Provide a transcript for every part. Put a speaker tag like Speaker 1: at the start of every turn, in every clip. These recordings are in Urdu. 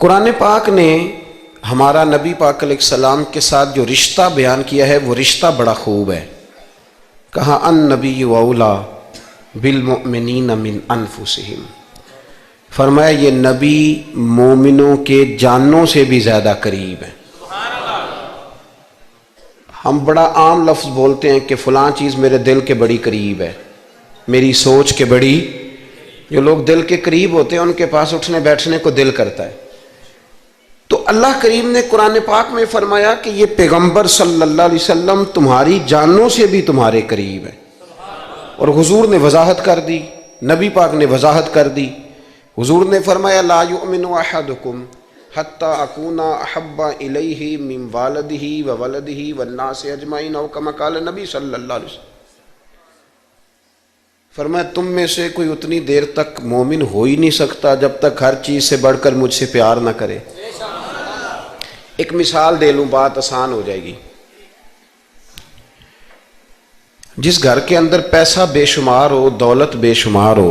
Speaker 1: قرآن پاک نے ہمارا نبی پاک علیہ السلام کے ساتھ جو رشتہ بیان کیا ہے وہ رشتہ بڑا خوب ہے. کہا النبی اولا بالمؤمنین من انفسہم، فرمایا یہ نبی مومنوں کے جانوں سے بھی زیادہ قریب ہے. ہم بڑا عام لفظ بولتے ہیں کہ فلاں چیز میرے دل کے بڑی قریب ہے، میری سوچ کے بڑی. جو لوگ دل کے قریب ہوتے ہیں ان کے پاس اٹھنے بیٹھنے کو دل کرتا ہے. تو اللہ کریم نے قرآن پاک میں فرمایا کہ یہ پیغمبر صلی اللہ علیہ وسلم تمہاری جانوں سے بھی تمہارے قریب ہے. اور حضور نے وضاحت کر دی، نبی پاک نے وضاحت کر دی. حضور نے فرمایا لا یؤمن احدکم حتی اکون احب الیہ من والدہ وولدہ والناس اجمعین او کما قال نبی صلی اللہ علیہ وسلم. فرمایا تم میں سے کوئی اتنی دیر تک مومن ہو ہی نہیں سکتا جب تک ہر چیز سے بڑھ کر مجھ سے پیار نہ کرے. ایک مثال دے لوں، بات آسان ہو جائے گی. جس گھر کے اندر پیسہ بے شمار ہو، دولت بے شمار ہو،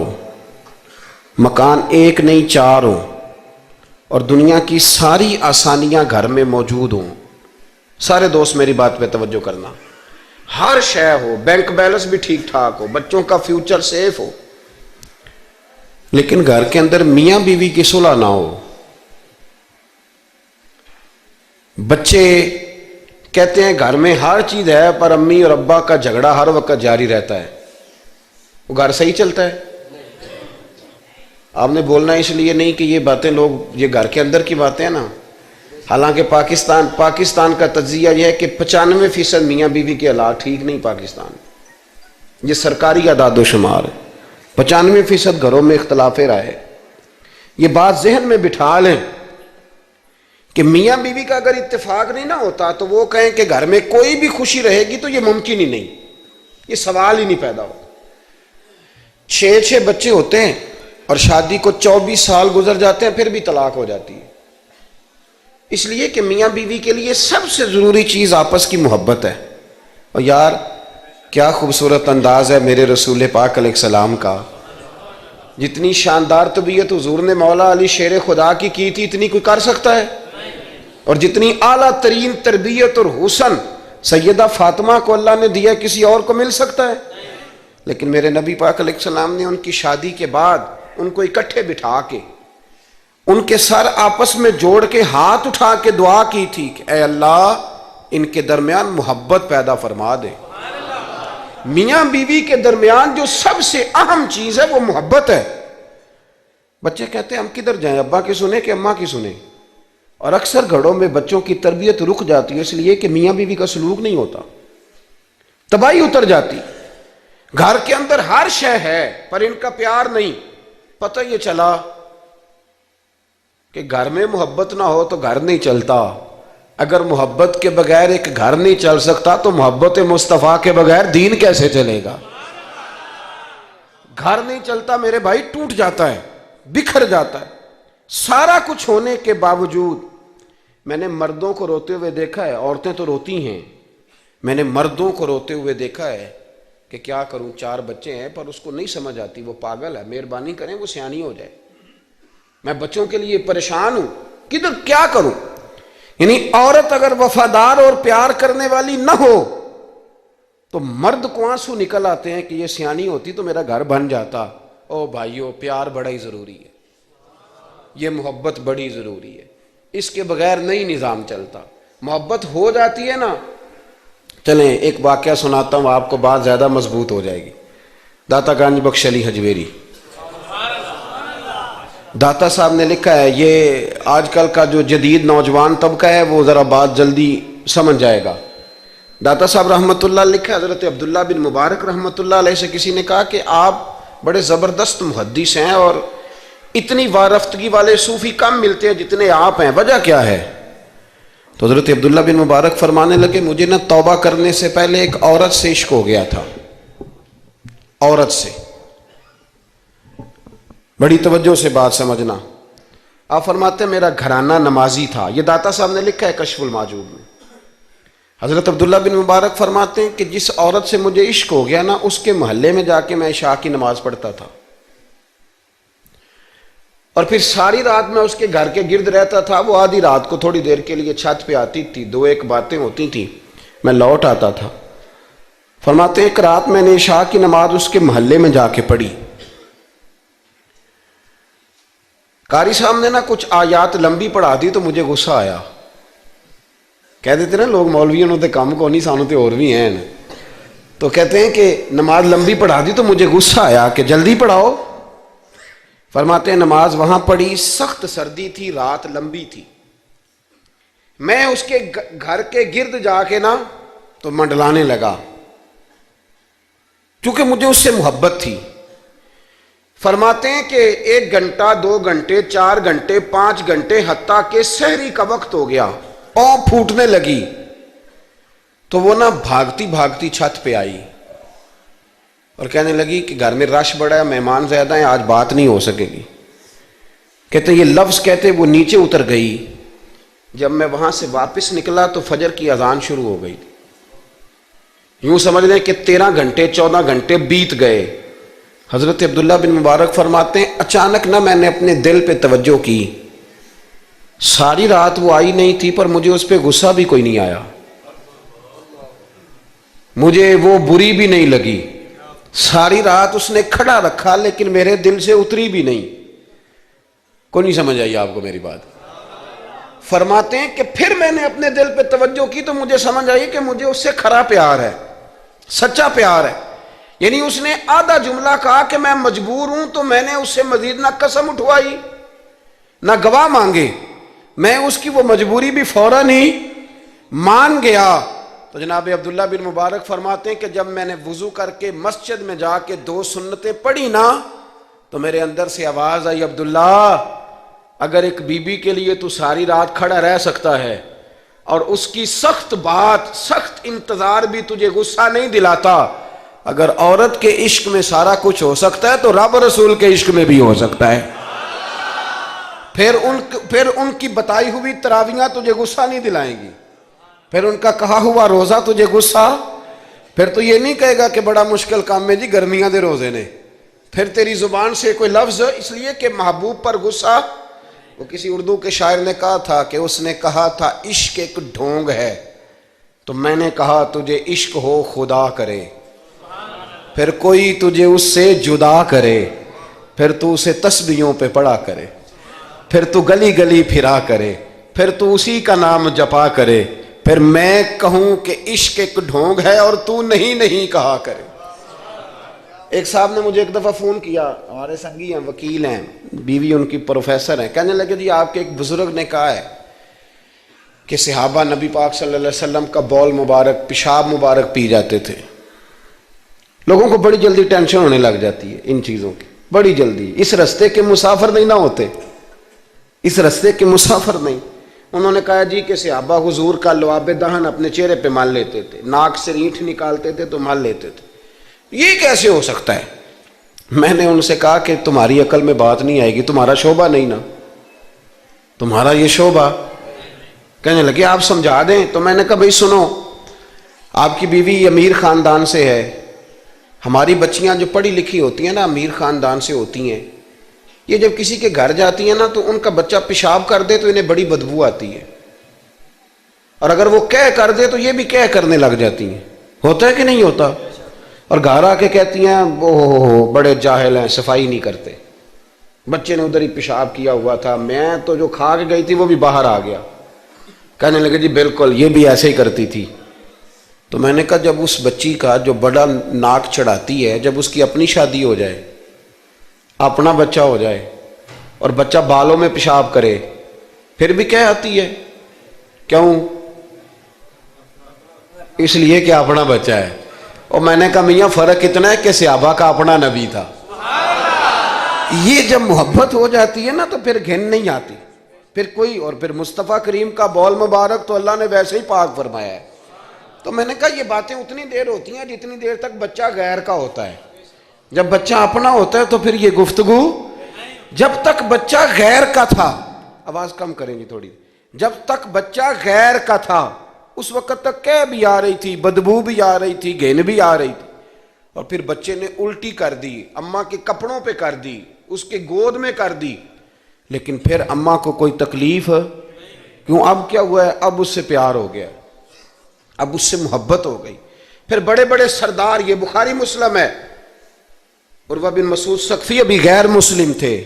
Speaker 1: مکان ایک نہیں چار ہو، اور دنیا کی ساری آسانیاں گھر میں موجود ہوں، سارے دوست میری بات پہ توجہ کرنا، ہر شے ہو، بینک بیلنس بھی ٹھیک ٹھاک ہو، بچوں کا فیوچر سیف ہو، لیکن گھر کے اندر میاں بیوی کی صلح نہ ہو. بچے کہتے ہیں گھر میں ہر چیز ہے پر امی اور ابا کا جھگڑا ہر وقت جاری رہتا ہے، وہ گھر صحیح چلتا ہے؟ آپ نے بولنا اس لیے نہیں کہ یہ باتیں لوگ، یہ گھر کے اندر کی باتیں ہیں نا. حالانکہ پاکستان کا تجزیہ یہ ہے کہ 95% میاں بیوی کے حالات ٹھیک نہیں. پاکستان یہ سرکاری اعداد و شمار ہے، 95% گھروں میں اختلاف رائے. یہ بات ذہن میں بٹھا لیں کہ میاں بیوی کا اگر اتفاق نہیں نہ ہوتا تو وہ کہیں کہ گھر میں کوئی بھی خوشی رہے گی تو یہ ممکن ہی نہیں، یہ سوال ہی نہیں پیدا ہوتا. 6 بچے ہوتے ہیں اور شادی کو 24 سال گزر جاتے ہیں پھر بھی طلاق ہو جاتی ہے. اس لیے کہ میاں بیوی کے لیے سب سے ضروری چیز آپس کی محبت ہے. اور یار کیا خوبصورت انداز ہے میرے رسول پاک علیہ السلام کا. جتنی شاندار طبیعت حضور نے مولا علی شیر خدا کی تھی اتنی کوئی کر سکتا ہے؟ اور جتنی اعلیٰ ترین تربیت اور حسن سیدہ فاطمہ کو اللہ نے دیا کسی اور کو مل سکتا ہے؟ لیکن میرے نبی پاک علیہ السلام نے ان کی شادی کے بعد ان کو اکٹھے بٹھا کے ان کے سر آپس میں جوڑ کے ہاتھ اٹھا کے دعا کی تھی کہ اے اللہ ان کے درمیان محبت پیدا فرما دے. میاں بیوی کے درمیان جو سب سے اہم چیز ہے وہ محبت ہے. بچے کہتے ہیں ہم کدھر جائیں، ابا کی سنیں کہ اماں کی سنیں؟ اور اکثر گھروں میں بچوں کی تربیت رک جاتی ہے اس لیے کہ میاں بیوی کا سلوک نہیں ہوتا، تباہی اتر جاتی. گھر کے اندر ہر شے ہے پر ان کا پیار نہیں. پتہ یہ چلا کہ گھر میں محبت نہ ہو تو گھر نہیں چلتا. اگر محبت کے بغیر ایک گھر نہیں چل سکتا تو محبت مصطفیٰ کے بغیر دین کیسے چلے گا؟ گھر نہیں چلتا میرے بھائی، ٹوٹ جاتا ہے، بکھر جاتا ہے. سارا کچھ ہونے کے باوجود میں نے مردوں کو روتے ہوئے دیکھا ہے، عورتیں تو روتی ہیں، میں نے مردوں کو روتے ہوئے دیکھا ہے کہ کیا کروں 4 بچے ہیں پر اس کو نہیں سمجھ آتی، وہ پاگل ہے، مہربانی کریں وہ سیانی ہو جائے، میں بچوں کے لیے پریشان ہوں، کدھر کیا کروں. یعنی عورت اگر وفادار اور پیار کرنے والی نہ ہو تو مرد کو آنسو نکل آتے ہیں کہ یہ سیانی ہوتی تو میرا گھر بن جاتا. او بھائیو پیار بڑا ہی ضروری ہے، یہ محبت بڑی ضروری ہے، اس کے بغیر نہیں نظام چلتا. محبت ہو جاتی ہے نا. چلیں ایک واقعہ سناتا ہوں آپ کو، بات زیادہ مضبوط ہو جائے گی. داتا گنج بخش علی حجویری داتا صاحب نے لکھا ہے، یہ آج کل کا جو جدید نوجوان طبقہ ہے وہ ذرا بات جلدی سمجھ جائے گا. داتا صاحب رحمۃ اللہ لکھا ہے، حضرت عبداللہ بن مبارک رحمۃ اللہ علیہ سے کسی نے کہا کہ آپ بڑے زبردست محدث ہیں اور اتنی وارفتگی والے صوفی کم ملتے ہیں جتنے آپ ہیں، وجہ کیا ہے؟ تو حضرت عبداللہ بن مبارک فرمانے لگے مجھے نہ توبہ کرنے سے پہلے ایک عورت سے عشق ہو گیا تھا، عورت سے. بڑی توجہ سے بات سمجھنا. آپ فرماتے ہیں میرا گھرانہ نمازی تھا. یہ داتا صاحب نے لکھا ہے کشف الماجوب میں. حضرت عبداللہ بن مبارک فرماتے ہیں کہ جس عورت سے مجھے عشق ہو گیا نا اس کے محلے میں جا کے میں عشاء کی نماز پڑھتا تھا. اور پھر ساری رات میں اس کے گھر کے گرد رہتا تھا. وہ آدھی رات کو تھوڑی دیر کے لیے چھت پہ آتی تھی, 2-1 باتیں ہوتی تھیں, میں لوٹ آتا تھا. فرماتے ہیں ایک رات میں نے عشاء کی نماز اس کے محلے میں جا کے پڑھی. قاری صاحب نے نا کچھ آیات لمبی پڑھا دی تو مجھے غصہ آیا. کہہ دیتے نا لوگ مولویوں نے تے کام کو نہیں, سانو تے اور بھی ہیں. تو کہتے ہیں کہ نماز لمبی پڑھا دی تو مجھے غصہ آیا کہ جلدی پڑھاؤ. فرماتے ہیں نماز وہاں پڑھی, سخت سردی تھی, رات لمبی تھی. میں اس کے گھر کے گرد جا کے نا تو منڈلانے لگا, کیونکہ مجھے اس سے محبت تھی. فرماتے ہیں کہ 1 گھنٹہ 2 گھنٹے 4 گھنٹے 5 گھنٹے حتیٰ کہ سحری کا وقت ہو گیا, پاؤں پھوٹنے لگی. تو وہ نا بھاگتی بھاگتی چھت پہ آئی اور کہنے لگی کہ گھر میں رش بڑا ہے, مہمان زیادہ ہیں, آج بات نہیں ہو سکے گی. کہتے یہ لفظ کہتے وہ نیچے اتر گئی. جب میں وہاں سے واپس نکلا تو فجر کی اذان شروع ہو گئی. یوں سمجھ لیں کہ 13 گھنٹے 14 گھنٹے بیت گئے. حضرت عبداللہ بن مبارک فرماتے ہیں اچانک نہ میں نے اپنے دل پہ توجہ کی. ساری رات وہ آئی نہیں تھی پر مجھے اس پہ غصہ بھی کوئی نہیں آیا, مجھے وہ بری بھی نہیں لگی. ساری رات اس نے کھڑا رکھا لیکن میرے دل سے اتری بھی نہیں. کوئی نہیں سمجھ آئی آپ کو میری بات؟ فرماتے ہیں کہ پھر میں نے اپنے دل پہ توجہ کی تو مجھے سمجھ آئی کہ مجھے اس سے کھرا پیار ہے, سچا پیار ہے. یعنی اس نے آدھا جملہ کہا کہ میں مجبور ہوں, تو میں نے اس سے مزید نہ قسم اٹھوائی نہ گواہ مانگے, میں اس کی وہ مجبوری بھی فوراً ہی مان گیا. تو جناب عبداللہ بن مبارک فرماتے ہیں کہ جب میں نے وضو کر کے مسجد میں جا کے 2 سنتیں پڑھی نا تو میرے اندر سے آواز آئی, عبداللہ اگر ایک بی بی کے لیے تو ساری رات کھڑا رہ سکتا ہے اور اس کی سخت بات سخت انتظار بھی تجھے غصہ نہیں دلاتا, اگر عورت کے عشق میں سارا کچھ ہو سکتا ہے تو رب رسول کے عشق میں بھی ہو سکتا ہے. پھر ان کی بتائی ہوئی تراویحاں تجھے غصہ نہیں دلائیں گی, پھر ان کا کہا ہوا روزہ تجھے غصہ, پھر تو یہ نہیں کہے گا کہ بڑا مشکل کام ہے جی گرمیاں دے روزے نے. پھر تیری زبان سے کوئی لفظ, اس لیے کہ محبوب پر غصہ. وہ کسی اردو کے شاعر نے کہا تھا کہ اس نے کہا تھا عشق ایک ڈھونگ ہے, تو میں نے کہا تجھے عشق ہو خدا کرے, پھر کوئی تجھے اس سے جدا کرے, پھر تو اسے تسبیحوں پہ پڑا کرے, پھر تو گلی گلی پھرا کرے, پھر تو اسی کا نام جپا کرے, پھر میں کہوں کہ عشق ایک ڈھونگ ہے اور تو نہیں کہا کرے. ایک صاحب نے مجھے ایک دفعہ فون کیا, ہمارے سنگی ہیں, وکیل ہیں, بیوی ان کی پروفیسر ہیں. کہنے لگے جی آپ کے ایک بزرگ نے کہا ہے کہ صحابہ نبی پاک صلی اللہ علیہ وسلم کا بول مبارک پیشاب مبارک پی جاتے تھے. لوگوں کو بڑی جلدی ٹینشن ہونے لگ جاتی ہے ان چیزوں کی, بڑی جلدی. اس رستے کے مسافر نہیں نہ ہوتے, اس رستے کے مسافر نہیں. انہوں نے کہا جی کہ صحابہ حضور کا لعاب دہن اپنے چہرے پہ مال لیتے تھے, ناک سے رینٹھ نکالتے تھے تو مال لیتے تھے. یہ کیسے ہو سکتا ہے؟ میں نے ان سے کہا کہ تمہاری عقل میں بات نہیں آئے گی, تمہارا شعبہ نہیں نا, تمہارا یہ شعبہ. کہنے لگے آپ سمجھا دیں. تو میں نے کہا بھائی سنو, آپ کی بیوی امیر خاندان سے ہے, ہماری بچیاں جو پڑھی لکھی ہوتی ہیں نا امیر خاندان سے ہوتی ہیں, یہ جب کسی کے گھر جاتی ہیں نا تو ان کا بچہ پیشاب کر دے تو انہیں بڑی بدبو آتی ہے, اور اگر وہ کہہ کر دے تو یہ بھی کہہ کرنے لگ جاتی ہیں. ہوتا ہے کہ نہیں ہوتا؟ اور گھر آ کے کہتی ہیں وہ بڑے جاہل ہیں, صفائی نہیں کرتے, بچے نے ادھر ہی پیشاب کیا ہوا تھا, میں تو جو کھا کے گئی تھی وہ بھی باہر آ گیا. کہنے لگے جی بالکل یہ بھی ایسے ہی کرتی تھی. تو میں نے کہا جب اس بچی کا جو بڑا ناک چڑھاتی ہے, جب اس کی اپنی شادی ہو جائے, اپنا بچہ ہو جائے اور بچہ بالوں میں پیشاب کرے, پھر بھی کہہ آتی ہے. کیوں؟ اس لیے کہ اپنا بچہ ہے. اور میں نے کہا میاں فرق اتنا ہے کہ صحابہ کا اپنا نبی تھا. یہ جب محبت ہو جاتی ہے نا تو پھر گھن نہیں آتی پھر کوئی. اور پھر مصطفیٰ کریم کا بول مبارک تو اللہ نے ویسے ہی پاک فرمایا ہے. تو میں نے کہا یہ باتیں اتنی دیر ہوتی ہیں جتنی دیر تک بچہ غیر کا ہوتا ہے. جب بچہ اپنا ہوتا ہے تو پھر یہ گفتگو. جب تک بچہ غیر کا تھا, آواز کم کریں گی تھوڑی, جب تک بچہ غیر کا تھا اس وقت تک کہہ بھی آ رہی تھی, بدبو بھی آ رہی تھی, گھن بھی آ رہی تھی. اور پھر بچے نے الٹی کر دی, اماں کے کپڑوں پہ کر دی, اس کے گود میں کر دی, لیکن پھر اماں کو کوئی تکلیف کیوں؟ اب کیا ہوا ہے؟ اب اس سے پیار ہو گیا، اب اس سے محبت ہو گئی۔ پھر بڑے بڑے سردار، یہ بخاری مسلم ہے، عروہ بن مسعود ثقفی ابھی غیر مسلم تھے،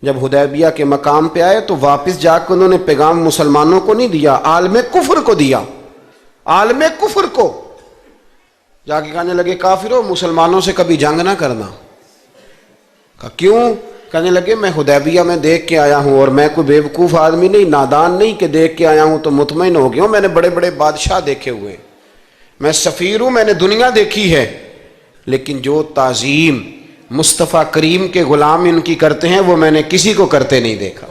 Speaker 1: جب حدیبیہ کے مقام پہ آئے تو واپس جا کے انہوں نے پیغام مسلمانوں کو نہیں دیا، عالم کفر کو دیا، عالم کفر کو جا کے کہنے لگے کافرو، مسلمانوں سے کبھی جنگ نہ کرنا۔ کہا کیوں؟ کہنے لگے میں حدیبیہ میں دیکھ کے آیا ہوں، اور میں کوئی بیوقوف آدمی نہیں، نادان نہیں کہ دیکھ کے آیا ہوں تو مطمئن ہو گیا ہوں، میں نے بڑے بڑے بادشاہ دیکھے ہوئے، میں سفیر ہوں، میں نے دنیا دیکھی ہے، لیکن جو تعظیم مصطفیٰ کریم کے غلام ان کی کرتے ہیں وہ میں نے کسی کو کرتے نہیں دیکھا،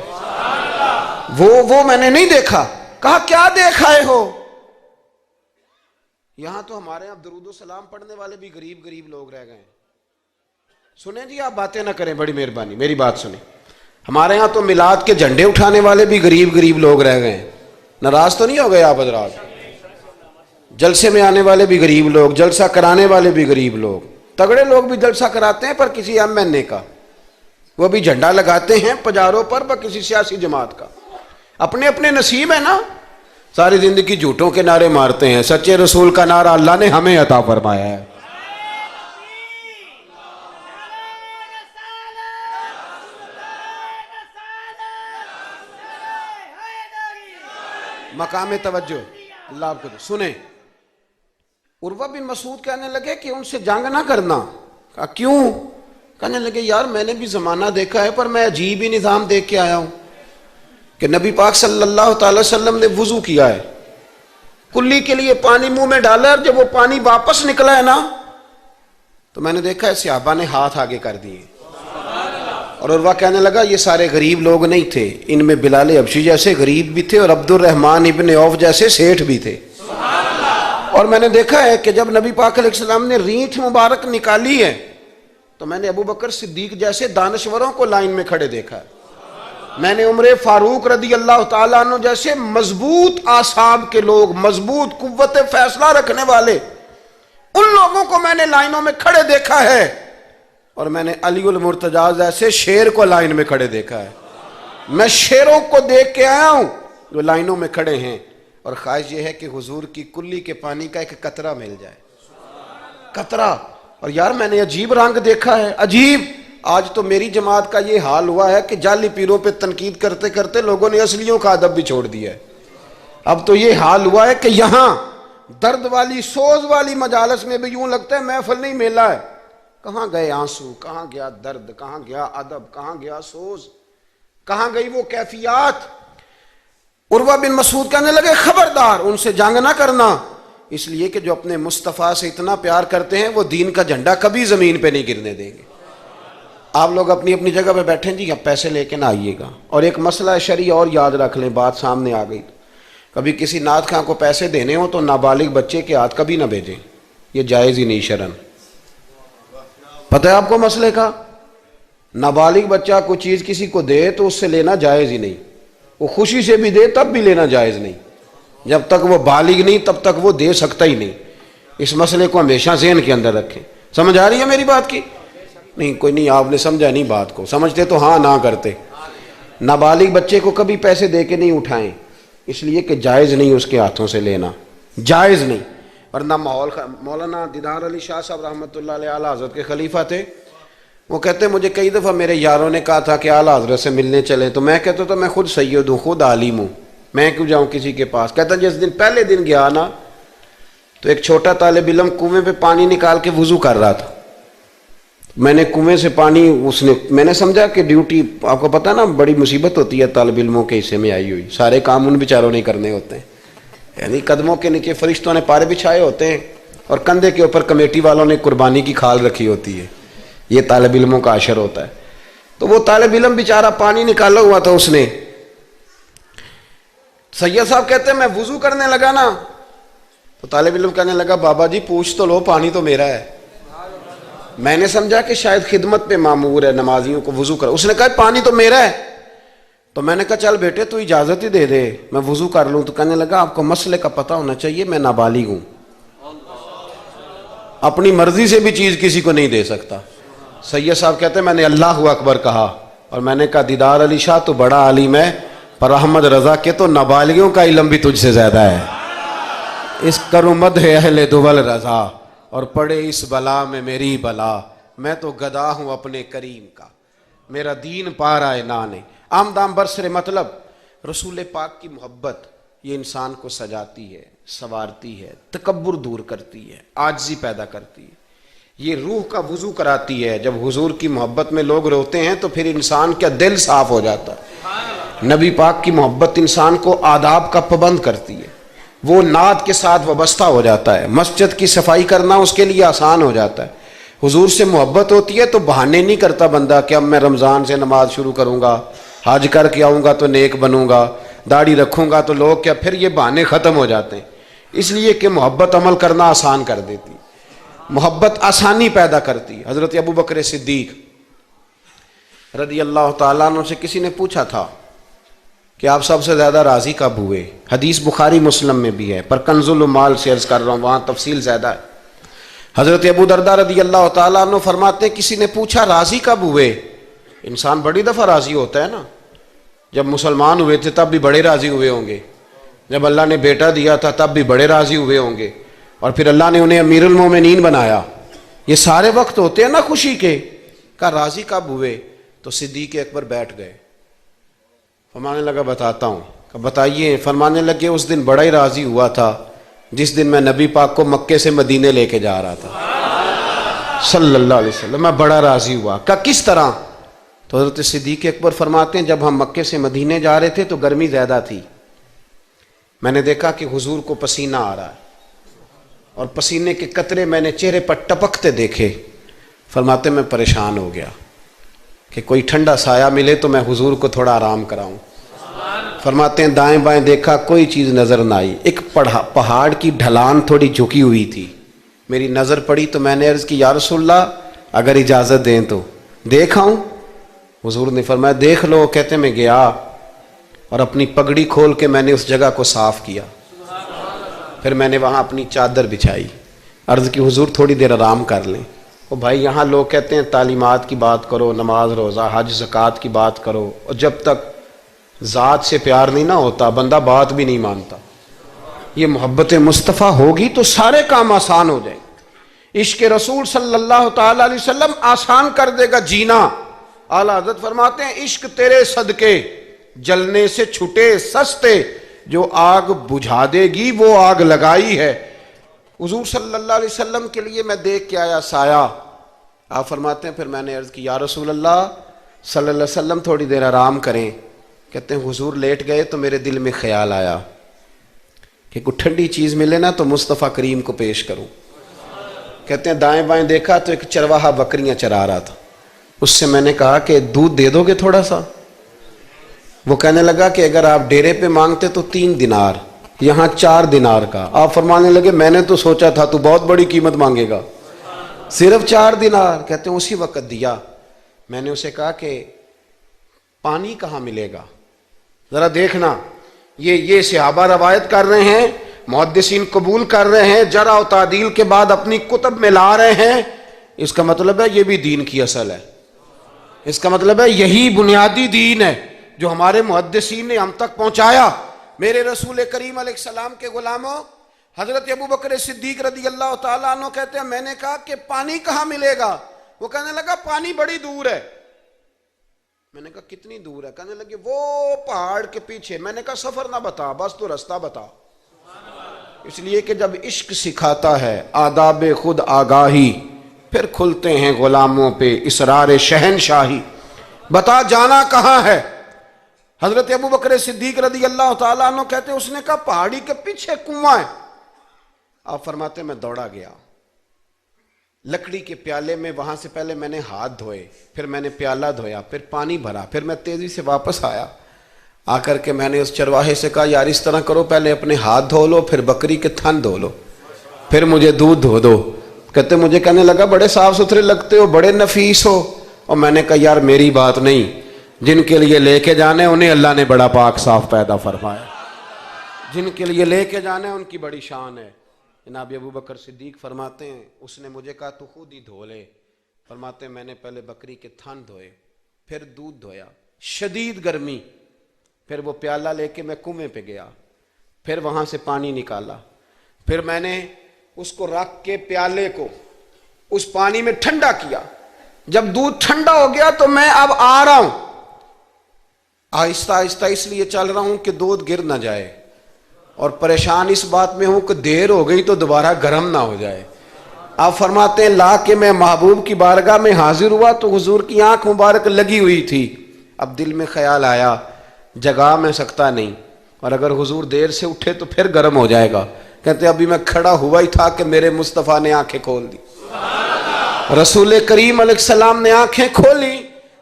Speaker 1: وہ میں نے نہیں دیکھا۔ کہا کیا دیکھ آئے ہو؟ یہاں تو ہمارے یہاں درود و سلام پڑھنے والے بھی غریب غریب لوگ رہ گئے ہیں۔ سنیں جی، آپ باتیں نہ کریں، بڑی مہربانی میری بات سنیں۔ ہمارے ہاں تو میلاد کے جھنڈے اٹھانے والے بھی غریب غریب لوگ رہ گئے ہیں، ناراض تو نہیں ہو گئے آپ حضرات؟ جلسے میں آنے والے بھی غریب لوگ، جلسہ کرانے والے بھی غریب لوگ، تگڑے لوگ بھی جلسہ کراتے ہیں پر کسی ایم این اے کا، وہ بھی جھنڈا لگاتے ہیں پجاروں پر کسی سیاسی جماعت کا، اپنے اپنے نصیب ہے نا۔ ساری زندگی جھوٹوں کے نعرے مارتے ہیں، سچے رسول کا نعرہ اللہ نے ہمیں عطا فرمایا ہے۔ مقام توجہ، اللہ آپ کو سنیں۔ عروہ بن مسعود کہنے لگے کہ ان سے جنگ نہ کرنا۔ کہا کیوں؟ کہنے لگے یار میں نے بھی زمانہ دیکھا ہے پر میں عجیب ہی نظام دیکھ کے آیا ہوں کہ نبی پاک صلی اللہ تعالی وسلم نے وضو کیا ہے، کلی کے لیے پانی منہ میں ڈالا، اور جب وہ پانی واپس نکلا ہے نا تو میں نے دیکھا ہے صحابہ نے ہاتھ آگے کر دیے۔ اور عروہ کہنے لگا یہ سارے غریب لوگ نہیں تھے، ان میں بلال حبشی جیسے غریب بھی تھے اور عبد الرحمن ابن عوف جیسے سیٹھ بھی تھے۔ اور میں نے دیکھا ہے کہ جب نبی پاک علیہ السلام نے رینٹ مبارک نکالی ہے تو میں نے ابو بکر صدیق جیسے دانشوروں کو لائن میں کھڑے دیکھا ہے، میں نے عمر فاروق رضی اللہ تعالیٰ عنہ جیسے مضبوط اعصاب کے لوگ، مضبوط قوت فیصلہ رکھنے والے، ان لوگوں کو میں نے لائنوں میں کھڑے دیکھا ہے، اور میں نے علی المرتضیٰ جیسے شیر کو لائن میں کھڑے دیکھا ہے۔ میں شیروں کو دیکھ کے آیا ہوں جو لائنوں میں کھڑے ہیں، اور خواہش یہ ہے کہ حضور کی کلی کے پانی کا ایک قطرہ مل جائے، قطرہ۔ اور یار میں نے عجیب رنگ دیکھا ہے، عجیب۔ آج تو میری جماعت کا یہ حال ہوا ہے کہ جعلی پیروں پہ تنقید کرتے کرتے لوگوں نے اصلیوں کا ادب بھی چھوڑ دیا ہے۔ اب تو یہ حال ہوا ہے کہ یہاں درد والی سوز والی مجالس میں بھی یوں لگتا ہے محفل نہیں میلہ ہے۔ کہاں گئے آنسو، کہاں گیا درد، کہاں گیا ادب، کہاں گیا سوز، کہاں گئی وہ کیفیات؟ عروہ بن مسعود کہنے لگے خبردار ان سے جنگ نہ کرنا، اس لیے کہ جو اپنے مصطفیٰ سے اتنا پیار کرتے ہیں وہ دین کا جھنڈا کبھی زمین پہ نہیں گرنے دیں گے۔ آپ لوگ اپنی اپنی جگہ پہ بیٹھیں جی، اب پیسے لے کے نہ آئیے گا۔ اور ایک مسئلہ شرعی اور یاد رکھ لیں، بات سامنے آ گئی، کبھی کسی نعت خواں کو پیسے دینے ہوں تو نابالغ بچے کے ہاتھ کبھی نہ بھیجیں، یہ جائز ہی نہیں شرعن۔ پتہ ہے آپ کو مسئلے کا؟ نابالغ بچہ کوئی چیز کسی کو دے تو اس سے لینا جائز ہی نہیں، وہ خوشی سے بھی دے تب بھی لینا جائز نہیں، جب تک وہ بالغ نہیں تب تک وہ دے سکتا ہی نہیں۔ اس مسئلے کو ہمیشہ ذہن کے اندر رکھیں۔ سمجھ آ رہی ہے میری بات کی؟ نہیں کوئی نہیں، آپ نے سمجھا نہیں بات کو، سمجھتے تو ہاں نہ کرتے۔ نابالغ بچے کو کبھی پیسے دے کے نہیں اٹھائیں، اس لیے کہ جائز نہیں اس کے ہاتھوں سے لینا، جائز نہیں۔ ورنہ مولانا دیدار علی شاہ صاحب رحمۃ اللہ علیہ اعلیٰ حضرت کے خلیفہ تھے، وہ کہتے ہیں مجھے کئی دفعہ میرے یاروں نے کہا تھا کہ اعلیٰ حضرت سے ملنے چلیں، تو میں کہتا تھا میں خود سید ہوں، خود عالم ہوں، میں کیوں جاؤں کسی کے پاس۔ کہتا جس دن پہلے دن گیا نا تو ایک چھوٹا طالب علم کنویں پہ پانی نکال کے وضو کر رہا تھا، میں نے کنویں سے پانی میں نے سمجھا کہ ڈیوٹی، آپ کو پتہ نا بڑی مصیبت ہوتی ہے طالب علموں کے حصے میں آئی ہوئی، سارے کام ان بیچاروں نے کرنے ہوتے ہیں، یعنی قدموں کے نیچے فرشتوں نے پارے بچھائے ہوتے ہیں اور کندھے کے اوپر کمیٹی والوں نے قربانی کی کھال رکھی ہوتی ہے، یہ طالب علموں کا عشر ہوتا ہے۔ تو وہ طالب علم بیچارہ پانی نکالا ہوا تھا، اس نے، سید صاحب کہتے ہیں میں وضو کرنے لگا نا تو طالب علم کہنے لگا بابا جی پوچھ تو لو، پانی تو میرا ہے۔ میں نے سمجھا کہ شاید خدمت پہ مامور ہے، نمازیوں کو وضو کر، اس نے کہا پانی تو میرا ہے۔ تو میں نے کہا چل بیٹے تو اجازت ہی دے دے میں وضو کر لوں۔ تو کہنے لگا آپ کو مسئلے کا پتہ ہونا چاہیے، میں نابالغ ہوں، اپنی مرضی سے بھی چیز کسی کو نہیں دے سکتا۔ سید صاحب کہتے ہیں میں نے اللہ اکبر کہا اور میں نے کہا دیدار علی شاہ تو بڑا عالم ہے، پر احمد رضا کے تو نابالغوں کا علم بھی تجھ سے زیادہ ہے۔ اس کرو مدح اہل دول رضا، اور پڑے اس بلا میں میری بلا، میں تو گدا ہوں اپنے کریم کا، میرا دین پا رہا ہے نانے۔ آمدام برسر مطلب رسول پاک کی محبت یہ انسان کو سجاتی ہے، سنوارتی ہے، تکبر دور کرتی ہے، عاجزی پیدا کرتی ہے، یہ روح کا وضو کراتی ہے۔ جب حضور کی محبت میں لوگ روتے ہیں تو پھر انسان کا دل صاف ہو جاتا ہے۔ نبی پاک کی محبت انسان کو آداب کا پابند کرتی ہے، وہ نعت کے ساتھ وابستہ ہو جاتا ہے، مسجد کی صفائی کرنا اس کے لیے آسان ہو جاتا ہے۔ حضور سے محبت ہوتی ہے تو بہانے نہیں کرتا بندہ کہ اب میں رمضان سے نماز شروع کروں گا، حج کر کے آؤں گا تو نیک بنوں گا، داڑھی رکھوں گا تو لوگ کیا، پھر یہ بہانے ختم ہو جاتے ہیں۔ اس لیے کہ محبت عمل کرنا آسان کر دیتی، محبت آسانی پیدا کرتی۔ حضرت ابو بکر صدیق رضی اللہ تعالیٰ عنہ سے کسی نے پوچھا تھا کہ آپ سب سے زیادہ راضی کب ہوئے؟ حدیث بخاری مسلم میں بھی ہے، پر کنز المال سے عرض کر رہا ہوں، وہاں تفصیل زیادہ ہے۔ حضرت ابو درداء رضی اللہ تعالیٰ عنہ فرماتے ہیں کسی نے پوچھا راضی کب ہوئے؟ انسان بڑی دفعہ راضی ہوتا ہے نا، جب مسلمان ہوئے تھے تب بھی بڑے راضی ہوئے ہوں گے، جب اللہ نے بیٹا دیا تھا تب بھی بڑے راضی ہوئے ہوں گے، اور پھر اللہ نے انہیں امیر المومنین بنایا، یہ سارے وقت ہوتے ہیں نا خوشی کے۔ کہا راضی کب ہوئے؟ تو صدیق اکبر بیٹھ گئے، فرمانے لگا بتاتا ہوں۔ کہ بتائیے۔ فرمانے لگے اس دن بڑا ہی راضی ہوا تھا جس دن میں نبی پاک کو مکے سے مدینے لے کے جا رہا تھا صلی اللہ علیہ وسلم، میں بڑا راضی ہوا۔ کہا کس طرح؟ تو حضرت صدیق اکبر فرماتے ہیں جب ہم مکے سے مدینے جا رہے تھے تو گرمی زیادہ تھی، میں نے دیکھا کہ حضور کو پسینہ آ رہا ہے اور پسینے کے قطرے میں نے چہرے پر ٹپکتے دیکھے۔ فرماتے میں پریشان ہو گیا کہ کوئی ٹھنڈا سایہ ملے تو میں حضور کو تھوڑا آرام کراؤں۔ فرماتے ہیں دائیں بائیں دیکھا کوئی چیز نظر نہ آئی، ایک پہاڑ کی ڈھلان تھوڑی جھکی ہوئی تھی، میری نظر پڑی تو میں نے عرض کی یا رسول اللہ اگر اجازت دیں تو دیکھ آؤں؟ حضور نے فرمایا دیکھ لو۔ کہتے میں گیا اور اپنی پگڑی کھول کے میں نے اس جگہ کو صاف کیا، پھر میں نے وہاں اپنی چادر بچھائی، عرض کی حضور تھوڑی دیر آرام کر لیں۔ او بھائی یہاں لوگ کہتے ہیں تعلیمات کی بات کرو، نماز روزہ حج زکوٰۃ کی بات کرو، اور جب تک ذات سے پیار نہیں نہ ہوتا بندہ بات بھی نہیں مانتا۔ یہ محبت مصطفیٰ ہوگی تو سارے کام آسان ہو جائیں گے۔ عشق رسول صلی اللہ تعالی علیہ وسلم آسان کر دے گا جینا۔ اعلیٰ حضرت فرماتے ہیں عشق تیرے صدقے جلنے سے چھٹے سستے، جو آگ بجھا دے گی وہ آگ لگائی ہے۔ حضور صلی اللہ علیہ وسلم کے لیے میں دیکھ کے آیا سایہ، آپ فرماتے ہیں پھر میں نے عرض کی یا رسول اللہ صلی اللہ علیہ وسلم تھوڑی دیر آرام کریں۔ کہتے ہیں حضور لیٹ گئے تو میرے دل میں خیال آیا کہ کوئی ٹھنڈی چیز ملے نا تو مصطفیٰ کریم کو پیش کروں۔ کہتے ہیں دائیں بائیں دیکھا تو ایک چرواہا بکریاں چرا رہا تھا، اس سے میں نے کہا کہ دودھ دے دو گے تھوڑا سا؟ وہ کہنے لگا کہ اگر آپ ڈیرے پہ مانگتے تو 3 دینار، یہاں 4 دینار کا۔ آپ فرمانے لگے میں نے تو سوچا تھا تو بہت بڑی قیمت مانگے گا، صرف 4 دینار۔ کہتے ہیں اسی وقت دیا۔ میں نے اسے کہا کہ پانی کہاں ملے گا؟ ذرا دیکھنا، یہ صحابہ روایت کر رہے ہیں، محدثین قبول کر رہے ہیں، جرح و تعدیل کے بعد اپنی کتب میں لا رہے ہیں، اس کا مطلب ہے یہ بھی دین کی اصل ہے، اس کا مطلب ہے یہی بنیادی دین ہے جو ہمارے محدثین نے ہم تک پہنچایا۔ میرے رسول کریم علیہ السلام کے غلاموں، حضرت ابو بکر صدیق رضی اللہ تعالیٰ عنہ کہتے ہیں میں نے کہا کہ پانی کہاں ملے گا؟ وہ کہنے لگا پانی بڑی دور ہے۔ میں نے کہا کتنی دور ہے؟ کہنے لگے وہ پہاڑ کے پیچھے۔ میں نے کہا سفر نہ بتا، بس تو رستہ بتا۔ اس لیے کہ جب عشق سکھاتا ہے آداب خود آگاہی، پھر کھلتے ہیں غلاموں پہ اسرار شہنشاہی۔ بتا جانا کہاں ہے؟ حضرت ابو بکر صدیق رضی اللہ تعالیٰ عنہ کہتے ہیں اس نے کہا پہاڑی کے پیچھے کنواں ہے۔ آپ فرماتے میں دوڑا گیا، لکڑی کے پیالے میں وہاں سے پہلے میں نے ہاتھ دھوئے، پھر میں نے پیالہ دھویا، پھر پانی بھرا، پھر میں تیزی سے واپس آیا۔ آ کر کے میں نے اس چرواہے سے کہا یار اس طرح کرو، پہلے اپنے ہاتھ دھو لو، پھر بکری کے تھن دھو لو، پھر مجھے دودھ دھو دو۔ کہتے مجھے کہنے لگا بڑے صاف ستھرے لگتے ہو، بڑے نفیس ہو۔ اور میں نے کہا یار میری بات نہیں، جن کے لیے لے کے جانے انہیں اللہ نے بڑا پاک صاف پیدا فرمایا، جن کے لیے لے کے جانے ان کی بڑی شان ہے۔ جناب ابو بکر صدیق فرماتے ہیں اس نے مجھے کہا تو خود ہی دھو لے۔ فرماتے ہیں میں نے پہلے بکری کے تھن دھوئے، پھر دودھ دھویا، شدید گرمی، پھر وہ پیالہ لے کے میں کنویں پہ گیا، پھر وہاں سے پانی نکالا، پھر میں نے اس کو رکھ کے پیالے کو اس پانی میں ٹھنڈا کیا، جب دودھ ٹھنڈا ہو گیا تو میں اب آ رہا ہوں، آہستہ آہستہ اس لیے چل رہا ہوں کہ دودھ گر نہ جائے، اور پریشان اس بات میں ہوں کہ دیر ہو گئی تو دوبارہ گرم نہ ہو جائے۔ آپ فرماتے ہیں لا کہ میں محبوب کی بارگاہ میں حاضر ہوا تو حضور کی آنکھ مبارک لگی ہوئی تھی، اب دل میں خیال آیا جگا میں سکتا نہیں، اور اگر حضور دیر سے اٹھے تو پھر گرم ہو جائے گا، کہتے ابھی میں کھڑا ہوا ہی تھا کہ میرے مصطفیٰ نے آنکھیں کھول دی، رسول کریم علیہ السلام نے آنکھیں کھولی۔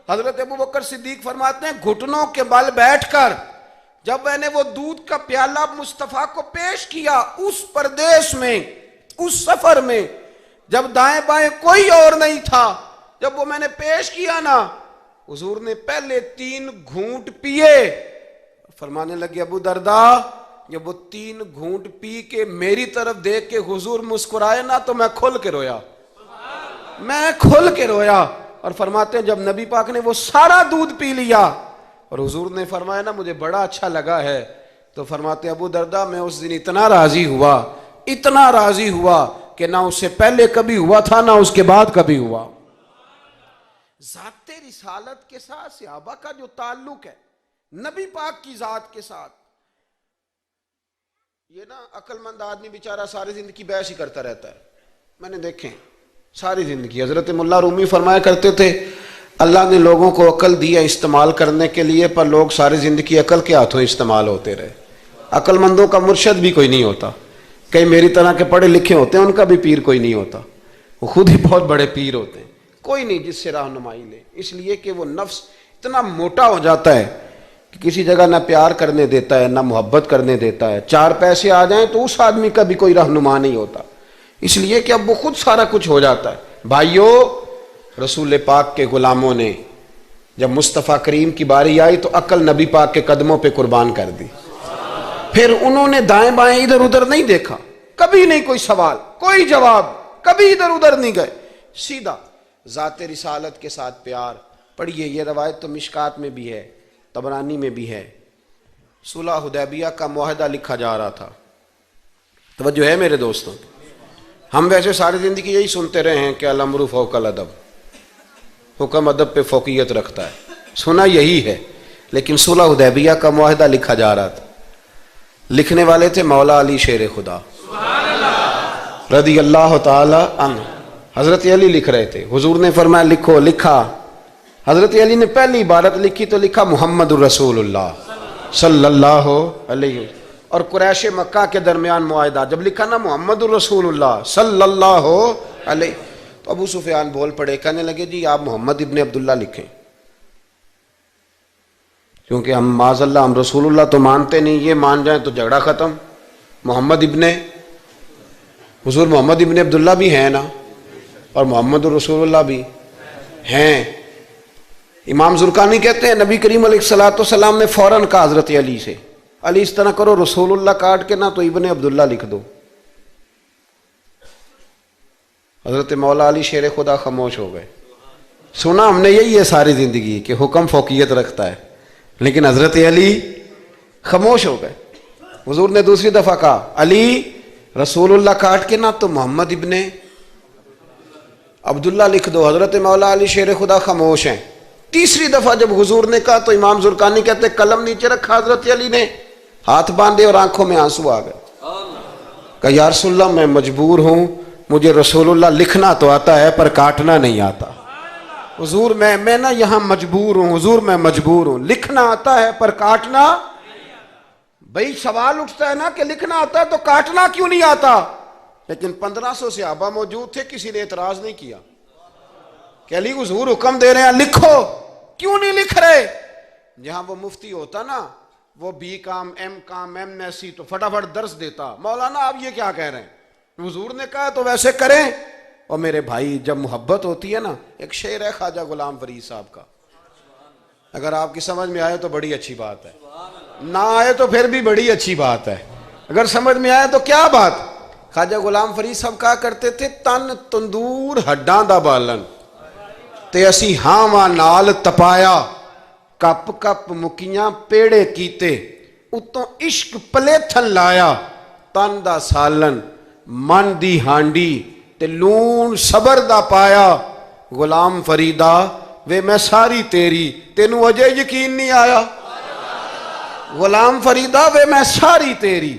Speaker 1: حضرت ابوبکر صدیق فرماتے ہیں گھٹنوں کے بل بیٹھ کر جب میں نے وہ دودھ کا پیالہ مصطفیٰ کو پیش کیا، اس پردیس میں، اس سفر میں، جب دائیں بائیں کوئی اور نہیں تھا، جب وہ میں نے پیش کیا نا، حضور نے پہلے 3 گھونٹ پیے، فرمانے لگے ابو درداء جب وہ 3 گھونٹ پی کے میری طرف دیکھ کے حضور مسکرائے نا تو میں کھل کے رویا، میں کھل کے رویا۔ اور فرماتے ہیں جب نبی پاک نے وہ سارا دودھ پی لیا اور حضور نے فرمایا نا مجھے بڑا اچھا لگا ہے، تو فرماتے ابو درداء میں اس دن اتنا راضی ہوا کہ نہ اس سے پہلے کبھی ہوا تھا نہ اس کے بعد کبھی ہوا۔ ذات رسالت کے ساتھ صحابہ کا جو تعلق ہے نبی پاک کی ذات کے ساتھ، یہ نا عقل مند آدمی بیچارہ ساری زندگی بحث ہی کرتا رہتا ہے، میں نے دیکھیں ساری زندگی۔ حضرت ملا رومی فرمایا کرتے تھے اللہ نے لوگوں کو عقل دی ہے استعمال کرنے کے لیے، پر لوگ ساری زندگی عقل کے ہاتھوں استعمال ہوتے رہے۔ عقل مندوں کا مرشد بھی کوئی نہیں ہوتا، کئی میری طرح کے پڑھے لکھے ہوتے ہیں ان کا بھی پیر کوئی نہیں ہوتا، وہ خود ہی بہت بڑے پیر ہوتے ہیں، کوئی نہیں جس سے رہنمائی لے، اس لیے کہ وہ نفس اتنا موٹا ہو جاتا ہے کہ کسی جگہ نہ پیار کرنے دیتا ہے نہ محبت کرنے دیتا ہے، 4 پیسے آ جائیں تو اس آدمی کا بھی کوئی رہنما نہیں ہوتا، اس لیے کہ اب وہ خود سارا کچھ ہو جاتا ہے۔ بھائیو، رسول پاک کے غلاموں نے جب مصطفیٰ کریم کی باری آئی تو عقل نبی پاک کے قدموں پہ قربان کر دی، پھر انہوں نے دائیں بائیں ادھر ادھر نہیں دیکھا، کبھی نہیں کوئی سوال کوئی جواب، کبھی ادھر ادھر نہیں گئے، سیدھا ذات رسالت کے ساتھ پیار۔ پڑھیے یہ روایت تو مشکات میں بھی ہے، طبرانی میں بھی ہے، صلح حدیبیہ کا معاہدہ لکھا جا رہا تھا، توجہ ہے میرے دوستوں، ہم ویسے ساری زندگی یہی سنتے رہے ہیں کہ الامر فوق الادب، حکم ادب پہ فوقیت رکھتا ہے، سنا یہی ہے، لیکن صلح حدیبیہ کا معاہدہ لکھا جا رہا تھا، لکھنے والے تھے مولا علی شیر خدا رضی اللہ تعالی عنہ، حضرت علی لکھ رہے تھے، حضور نے فرمایا لکھو، لکھا، حضرت علی نے پہلی عبارت لکھی تو لکھا محمد الرسول اللہ صلی اللہ علیہ وسلم، اور قریش مکہ کے درمیان معاہدہ، جب لکھا نا محمد الرسول اللہ صلی اللہ علیہ، تو ابو سفیان بول پڑے، کہنے لگے جی آپ محمد ابن عبداللہ لکھیں، کیونکہ ہم معاذ اللہ ہم رسول اللہ تو مانتے نہیں، یہ مان جائیں تو جھگڑا ختم، محمد ابن، حضور محمد ابن عبداللہ بھی ہیں نا، اور محمد الرسول اللہ بھی ہیں۔ امام زرقانی کہتے ہیں نبی کریم علیہ السلام نے فوراً کہا حضرت علی سے، علی اس طرح کرو رسول اللہ کاٹ کے نہ تو ابن عبداللہ لکھ دو۔ حضرت مولا علی شیر خدا خاموش ہو گئے، سنا ہم نے یہی ہے ساری زندگی کہ حکم فوقیت رکھتا ہے، لیکن حضرت علی خاموش ہو گئے۔ حضور نے دوسری دفعہ کہا علی رسول اللہ کاٹ کے نہ تو محمد ابن عبداللہ لکھ دو، حضرت مولا علی شیر خدا خاموش ہیں۔ تیسری دفعہ جب حضور نے کہا تو امام زرقانی کہتے قلم نیچے رکھا حضرت علی نے، ہاتھ باندھے اور آنکھوں میں آنسو آ گئے، کہا یا رسول اللہ میں مجبور ہوں، مجھے رسول اللہ لکھنا تو آتا ہے پر کاٹنا نہیں آتا، حضور میں نا یہاں مجبور ہوں، حضور میں مجبور ہوں، لکھنا آتا ہے پر کاٹنا۔ بھئی سوال اٹھتا ہے نا کہ لکھنا آتا ہے تو کاٹنا کیوں نہیں آتا؟ لیکن 1500 صحابہ موجود تھے، کسی نے اعتراض نہیں کیا کہ علی حضور حکم دے رہے ہیں لکھو، کیوں نہیں لکھ رہے؟ جہاں وہ مفتی ہوتا نا، وہ B com M com M S C تو فٹافٹ درس دیتا، مولانا آپ یہ کیا کہہ رہے ہیں، حضور نے کہا تو ویسے کریں۔ اور میرے بھائی جب محبت ہوتی ہے نا، ایک شعر ہے خواجہ غلام فرید صاحب کا، اگر آپ کی سمجھ میں آئے تو بڑی اچھی بات ہے، نہ آئے تو پھر بھی بڑی اچھی بات ہے، اگر سمجھ میں آئے تو کیا بات۔ خواجہ غلام فرید صاحب کہا کرتے تھے تن تندور ہڈاں دا بالن، ਤੇ ਅਸੀਂ ਹਾਂਵਾਂ ਨਾਲ ਤਪਾਇਆ, ਕੱਪ ਕੱਪ ਮੁਕੀਆਂ ਪੇੜੇ ਕੀਤੇ, ਉਤੋਂ ਇਸ਼ਕ ਪਲੇਥਨ ਲਾਇਆ, ਤਨ ਦਾ ਸਾਲਨ ਮਨ ਦੀ ਹਾਂਡੀ ਤੇ ਲੂਣ ਸਬਰ ਦਾ ਪਾਇਆ। ਗੁਲਾਮ ਫਰੀਦਾ ਵੇ ਮੈਂ ਸਾਰੀ ਤੇਰੀ, ਤੈਨੂੰ ਅਜੇ ਯਕੀਨ ਨਹੀਂ ਆਇਆ। ਗੁਲਾਮ ਫਰੀਦਾ ਵੇ ਮੈਂ ਸਾਰੀ ਤੇਰੀ,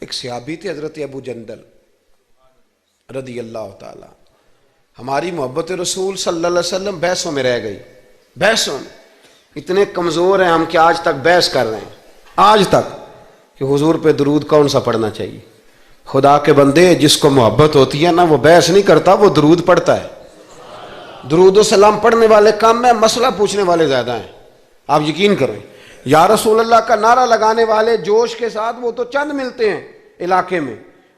Speaker 1: ایک صحابی تھے حضرت ابو جندل رضی اللہ تعالی. ہماری محبت رسول صلی اللہ علیہ وسلم بحثوں میں رہ گئی. بحثوں میں اتنے کمزور ہیں ہم کہ آج تک بحث کر رہے ہیں آج تک کہ حضور پہ درود کون سا پڑھنا چاہیے. خدا کے بندے جس کو محبت ہوتی ہے نا وہ بحث نہیں کرتا, وہ درود پڑھتا ہے. درود و سلام پڑھنے والے کم ہیں, مسئلہ پوچھنے والے زیادہ ہیں. آپ یقین کریں, یا رسول اللہ کا نعرہ لگانے والے جوش کے ساتھ وہ تو چند ملتے ہیں علاقے میں,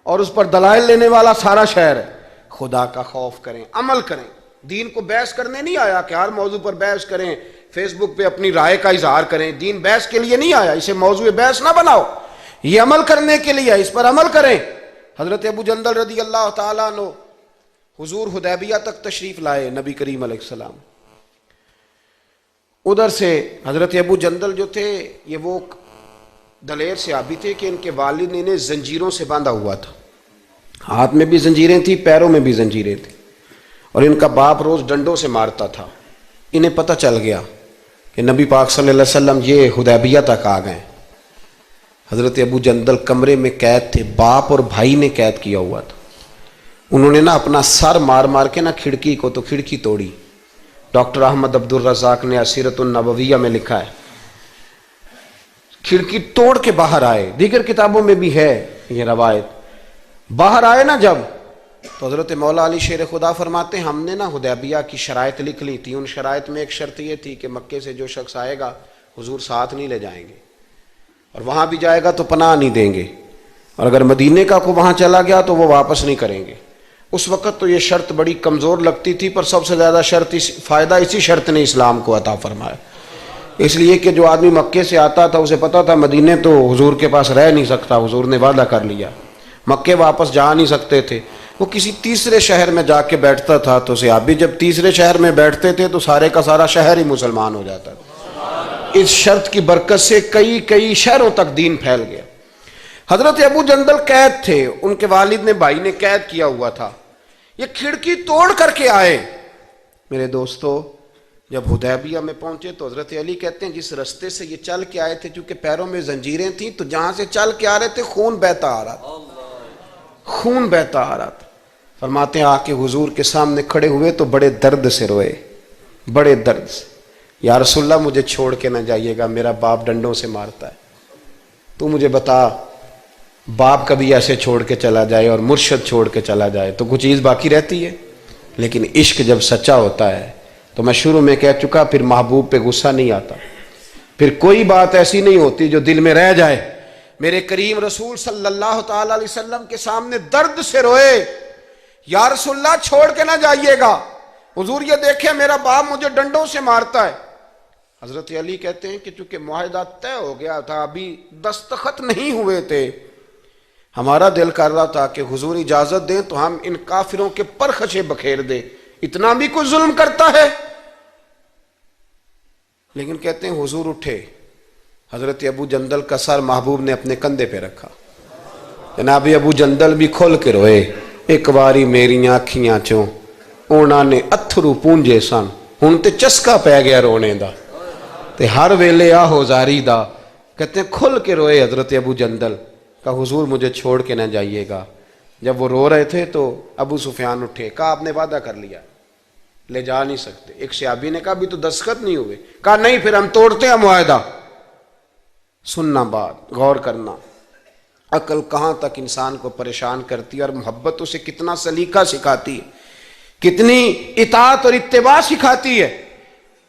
Speaker 1: اور اس پر دلائل لینے والا سارا شہر ہے. خدا کا خوف کریں, عمل کریں. دین کو بحث کرنے نہیں آیا کہ ہر موضوع پر بحث کریں, فیس بک پہ اپنی رائے کا اظہار کریں. دین بحث کے لیے نہیں آیا, اسے موضوع بحث نہ بناؤ, یہ عمل کرنے کے لیے, اس پر عمل کریں. حضرت ابو جندل رضی اللہ تعالیٰ عنہ حضور حدیبیہ تک تشریف لائے نبی کریم علیہ السلام. ادھر سے حضرت ابو جندل جو تھے یہ وہ دلیر صحابی تھے کہ ان کے والد نے انہیں زنجیروں سے باندھا ہوا تھا. ہاتھ میں بھی زنجیریں تھیں, پیروں میں بھی زنجیریں تھیں, اور ان کا باپ روز ڈنڈوں سے مارتا تھا. انہیں پتہ چل گیا کہ نبی پاک صلی اللہ علیہ وسلم یہ حدیبیہ تک آ گئے. حضرت ابو جندل کمرے میں قید تھے, باپ اور بھائی نے قید کیا ہوا تھا. انہوں نے نا اپنا سر مار مار کے نا کھڑکی کو تو کھڑکی توڑی. ڈاکٹر احمد عبد الرزاق نے اسیرۃ النبویہ میں لکھا ہے کھڑکی توڑ کے باہر آئے. دیگر کتابوں میں بھی ہے یہ روایت. باہر آئے نا جب, تو حضرت مولا علی شیر خدا فرماتے ہیں ہم نے نا حدیبیہ کی شرائط لکھ لی تھی. ان شرائط میں ایک شرط یہ تھی کہ مکے سے جو شخص آئے گا حضور ساتھ نہیں لے جائیں گے, اور وہاں بھی جائے گا تو پناہ نہیں دیں گے, اور اگر مدینے کا کو وہاں چلا گیا تو وہ واپس نہیں کریں گے. اس وقت تو یہ شرط بڑی کمزور لگتی تھی, پر سب سے زیادہ فائدہ اسی شرط نے اسلام کو عطا فرمایا. اس لیے کہ جو آدمی مکے سے آتا تھا اسے پتا تھا مدینے تو حضور کے پاس رہ نہیں سکتا, حضور نے وعدہ کر لیا. مکے واپس جا نہیں سکتے تھے, وہ کسی تیسرے شہر میں جا کے بیٹھتا تھا. تو صحابی جب تیسرے شہر میں بیٹھتے تھے تو سارے کا سارا شہر ہی مسلمان ہو جاتا تھا. اس شرط کی برکت سے کئی شہروں تک دین پھیل گیا. حضرت ابو جندل قید تھے, ان کے والد نے بھائی نے قید کیا ہوا تھا. یہ کھڑکی توڑ کر کے آئے. میرے دوستو جب حدیبیہ میں پہنچے تو حضرت علی کہتے ہیں جس رستے سے یہ چل کے آئے تھے, چونکہ پیروں میں زنجیریں تھیں, تو جہاں سے چل کے آ رہے تھے خون بہتا آ رہا تھا, خون بہتا آ رہا تھا. فرماتے ہیں آ کے حضور کے سامنے کھڑے ہوئے تو بڑے درد سے روئے, بڑے درد سے. یا رسول اللہ مجھے چھوڑ کے نہ جائیے گا, میرا باپ ڈنڈوں سے مارتا ہے. تو مجھے بتا, باپ کبھی ایسے چھوڑ کے چلا جائے اور مرشد چھوڑ کے چلا جائے تو کچھ چیز باقی رہتی ہے, لیکن عشق جب سچا ہوتا ہے تو میں شروع میں کہہ چکا, پھر محبوب پہ غصہ نہیں آتا, پھر کوئی بات ایسی نہیں ہوتی جو دل میں رہ جائے. میرے کریم رسول صلی اللہ تعالی علیہ وسلم کے سامنے درد سے روئے, یا رسول اللہ چھوڑ کے نہ جائیے گا, حضور یہ دیکھیں میرا باپ مجھے ڈنڈوں سے مارتا ہے. حضرت علی کہتے ہیں کہ چونکہ معاہدہ طے ہو گیا تھا, ابھی دستخط نہیں ہوئے تھے, ہمارا دل کر رہا تھا کہ حضور اجازت دیں تو ہم ان کافروں کے پرخچے بکھیر دیں, اتنا بھی کوئی ظلم کرتا ہے. لیکن کہتے ہیں حضور اٹھے, حضرت ابو جندل کا سر محبوب نے اپنے کندھے پہ رکھا. جناب ابو جندل بھی کھل کے روئے, ایک باری میریاں اکھیاں چوں اونا نے اتھرو پونجے سن, ہن تے چسکا پہ گیا رونے دا, تے ہر ویلے آہو زاری دا. کہتے ہیں کھل کے روئے حضرت ابو جندل کہ حضور مجھے چھوڑ کے نہ جائیے گا. جب وہ رو رہے تھے تو ابو سفیان اٹھے, کہا آپ نے وعدہ کر لیا, لے جا نہیں سکتے. ایک صحابی نے کہا بھی تو دستخط نہیں ہوئے, کہا نہیں پھر ہم توڑتے ہیں معاہدہ. سننا بات, غور کرنا, عقل کہاں تک انسان کو پریشان کرتی ہے, اور محبت اسے کتنا سلیقہ سکھاتی ہے, کتنی اطاعت اور اتباع سکھاتی ہے.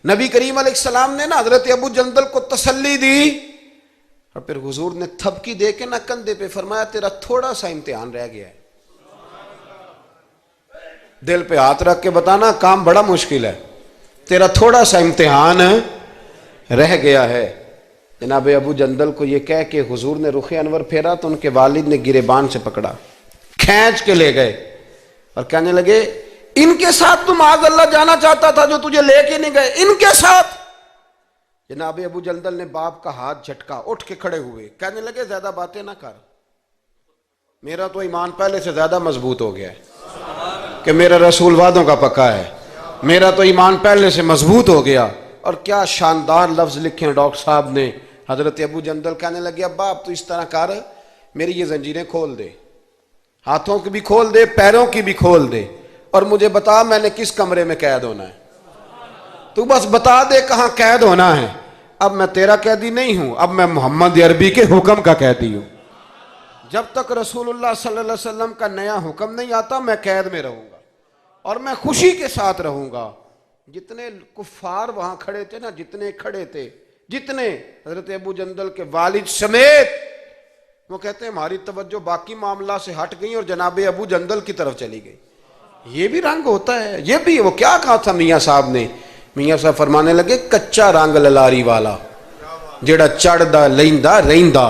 Speaker 1: نبی کریم علیہ السلام نے نا حضرت ابو جندل کو تسلی دی, اور پھر حضور نے تھپکی دے کے نہ کندھے پہ فرمایا تیرا تھوڑا سا امتحان رہ گیا ہے. دل پہ ہاتھ رکھ کے بتانا کام بڑا مشکل ہے, تیرا تھوڑا سا امتحان رہ گیا ہے. جناب ابو جندل کو یہ کہہ کہ حضور نے رخ انور پھیرا تو ان کے والد نے گریبان سے پکڑا, کھینچ کے لے گئے, اور کہنے لگے ان کے ساتھ تم معاذ اللہ جانا چاہتا تھا جو تجھے لے کے نہیں گئے, ان کے ساتھ. جناب ابو جندل نے باپ کا ہاتھ جھٹکا, اٹھ کے کھڑے ہوئے, کہنے لگے زیادہ باتیں نہ کر, میرا تو ایمان پہلے سے زیادہ مضبوط ہو گیا ہے کہ میرا رسول وعدوں کا پکا ہے, میرا تو ایمان پہلے سے مضبوط ہو گیا. اور کیا شاندار لفظ لکھے ہیں ڈاکٹر صاحب نے. حضرت ابو جندل کہنے لگے ابا آپ تو اس طرح کر میری یہ زنجیریں کھول دے، ہاتھوں کی بھی کھول دے، پیروں کی بھی کھول دے، اور مجھے بتا میں نے کس کمرے میں قید ہونا ہے۔ تو بس بتا دے کہاں قید ہونا ہے۔ اب میں تیرا قیدی نہیں ہوں، اب میں محمد عربی کے حکم کا قیدی ہوں۔ جب تک رسول اللہ صلی اللہ علیہ وسلم کا نیا حکم نہیں آتا میں قید میں رہوں گا، اور میں خوشی کے ساتھ رہوں گا۔ جتنے کفار وہاں کھڑے تھے نا، جتنے کھڑے تھے، جتنے، حضرت ابو جندل کے والد سمیت، وہ کہتے ہیں ہماری توجہ باقی معاملات سے ہٹ گئی اور جناب ابو جندل کی طرف چلی گئی۔ یہ بھی رنگ ہوتا ہے، یہ بھی۔ وہ کیا کہا تھا میاں صاحب نے؟ میاں صاحب فرمانے لگے کچا رنگ للاری والا جیڑا چڑھ دا لیندا رہندا،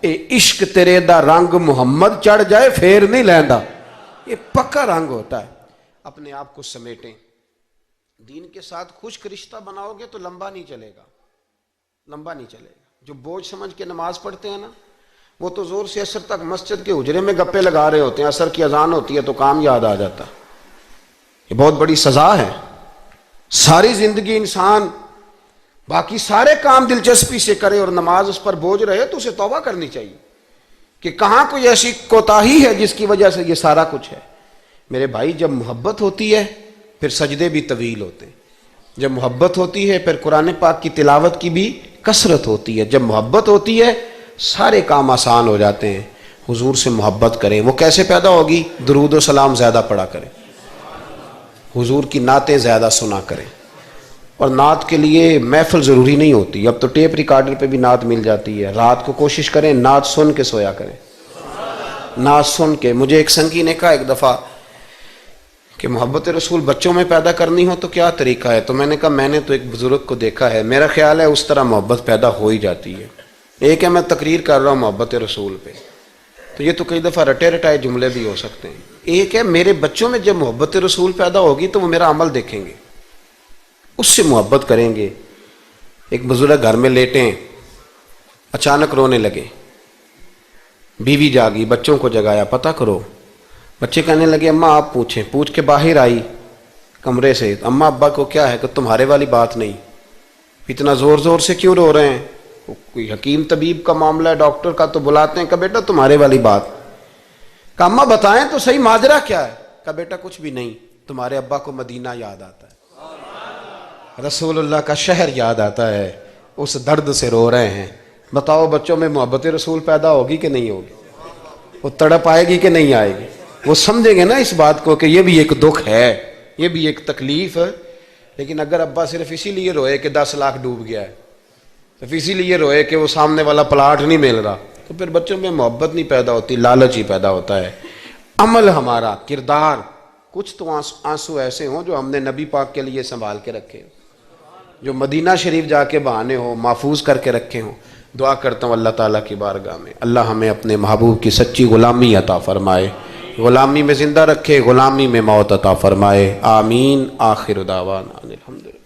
Speaker 1: اے عشق تیرے دا رنگ محمد چڑھ جائے پھر نہیں لیندا۔ یہ پکا رنگ ہوتا ہے۔ اپنے آپ کو سمیٹیں، دین کے ساتھ خشک رشتہ بناؤ گے تو لمبا نہیں چلے گا، لمبا نہیں چلے گا۔ جو بوجھ سمجھ کے نماز پڑھتے ہیں نا، وہ تو زور سے عصر تک مسجد کے حجرے میں گپے لگا رہے ہوتے ہیں، عصر کی اذان ہوتی ہے تو کام یاد آ جاتا۔ یہ بہت بڑی سزا ہے۔ ساری زندگی انسان باقی سارے کام دلچسپی سے کرے اور نماز اس پر بوجھ رہے تو اسے توبہ کرنی چاہیے کہ کہاں کوئی ایسی کوتاہی ہے جس کی وجہ سے یہ سارا کچھ ہے۔ میرے بھائی، جب محبت ہوتی ہے پھر سجدے بھی طویل ہوتے ہیں، جب محبت ہوتی ہے پھر قرآن پاک کی تلاوت کی بھی کثرت ہوتی ہے، جب محبت ہوتی ہے سارے کام آسان ہو جاتے ہیں۔ حضور سے محبت کریں۔ وہ کیسے پیدا ہوگی؟ درود و سلام زیادہ پڑھا کریں، حضور کی نعتیں زیادہ سنا کریں۔ اور نعت کے لیے محفل ضروری نہیں ہوتی، اب تو ٹیپ ریکارڈر پہ بھی نعت مل جاتی ہے۔ رات کو کوشش کریں نعت سن کے سویا کریں، نعت سن کے۔ مجھے ایک سنگی نے کہا ایک دفعہ کہ محبت رسول بچوں میں پیدا کرنی ہو تو کیا طریقہ ہے؟ تو میں نے کہا میں نے تو ایک بزرگ کو دیکھا ہے، میرا خیال ہے اس طرح محبت پیدا ہو ہی جاتی ہے۔ ایک ہے میں تقریر کر رہا ہوں محبت رسول پہ، تو یہ تو کئی دفعہ رٹے رٹائے جملے بھی ہو سکتے ہیں۔ ایک ہے میرے بچوں میں جب محبت رسول پیدا ہوگی تو وہ میرا عمل دیکھیں گے، اس سے محبت کریں گے۔ ایک بزرگ گھر میں لیٹیں، اچانک رونے لگے، بیوی جاگی، بچوں کو جگایا، پتہ کرو۔ بچے کہنے لگے اماں آپ پوچھیں۔ پوچھ کے باہر آئی کمرے سے، اماں ابا کو کیا ہے؟ کہ تمہارے والی بات نہیں، اتنا زور زور سے کیوں رو رہے ہیں؟ کوئی حکیم طبیب کا معاملہ ہے، ڈاکٹر کا، تو بلاتے ہیں۔ کہ بیٹا تمہارے والی بات۔ کہ اماں بتائیں تو صحیح ماجرا کیا ہے؟ کہ بیٹا کچھ بھی نہیں، تمہارے ابا کو مدینہ یاد آتا ہے، رسول اللہ کا شہر یاد آتا ہے، اس درد سے رو رہے ہیں۔ بتاؤ بچوں میں محبت رسول پیدا ہوگی کہ نہیں ہوگی؟ وہ تڑپ آئے گی کہ نہیں آئے گی؟ وہ سمجھیں گے نا اس بات کو کہ یہ بھی ایک دکھ ہے، یہ بھی ایک تکلیف ہے۔ لیکن اگر ابا صرف اسی لیے روئے کہ 10 لاکھ ڈوب گیا ہے، صرف اسی لیے روئے کہ وہ سامنے والا پلاٹ نہیں مل رہا، تو پھر بچوں میں محبت نہیں پیدا ہوتی، لالچ ہی پیدا ہوتا ہے۔ عمل ہمارا، کردار، کچھ تو آنسو ایسے ہوں جو ہم نے نبی پاک کے لیے سنبھال کے رکھے ہوں، جو مدینہ شریف جا کے بہانے ہوں، محفوظ کر کے رکھے ہوں۔ دعا کرتا ہوں اللہ تعالیٰ کی بارگاہ میں اللہ ہمیں اپنے محبوب کی سچی غلامی عطا فرمائے، غلامی میں زندہ رکھے، غلامی میں موت عطا فرمائے۔ آمین۔ آخر دعوانا الحمدللہ۔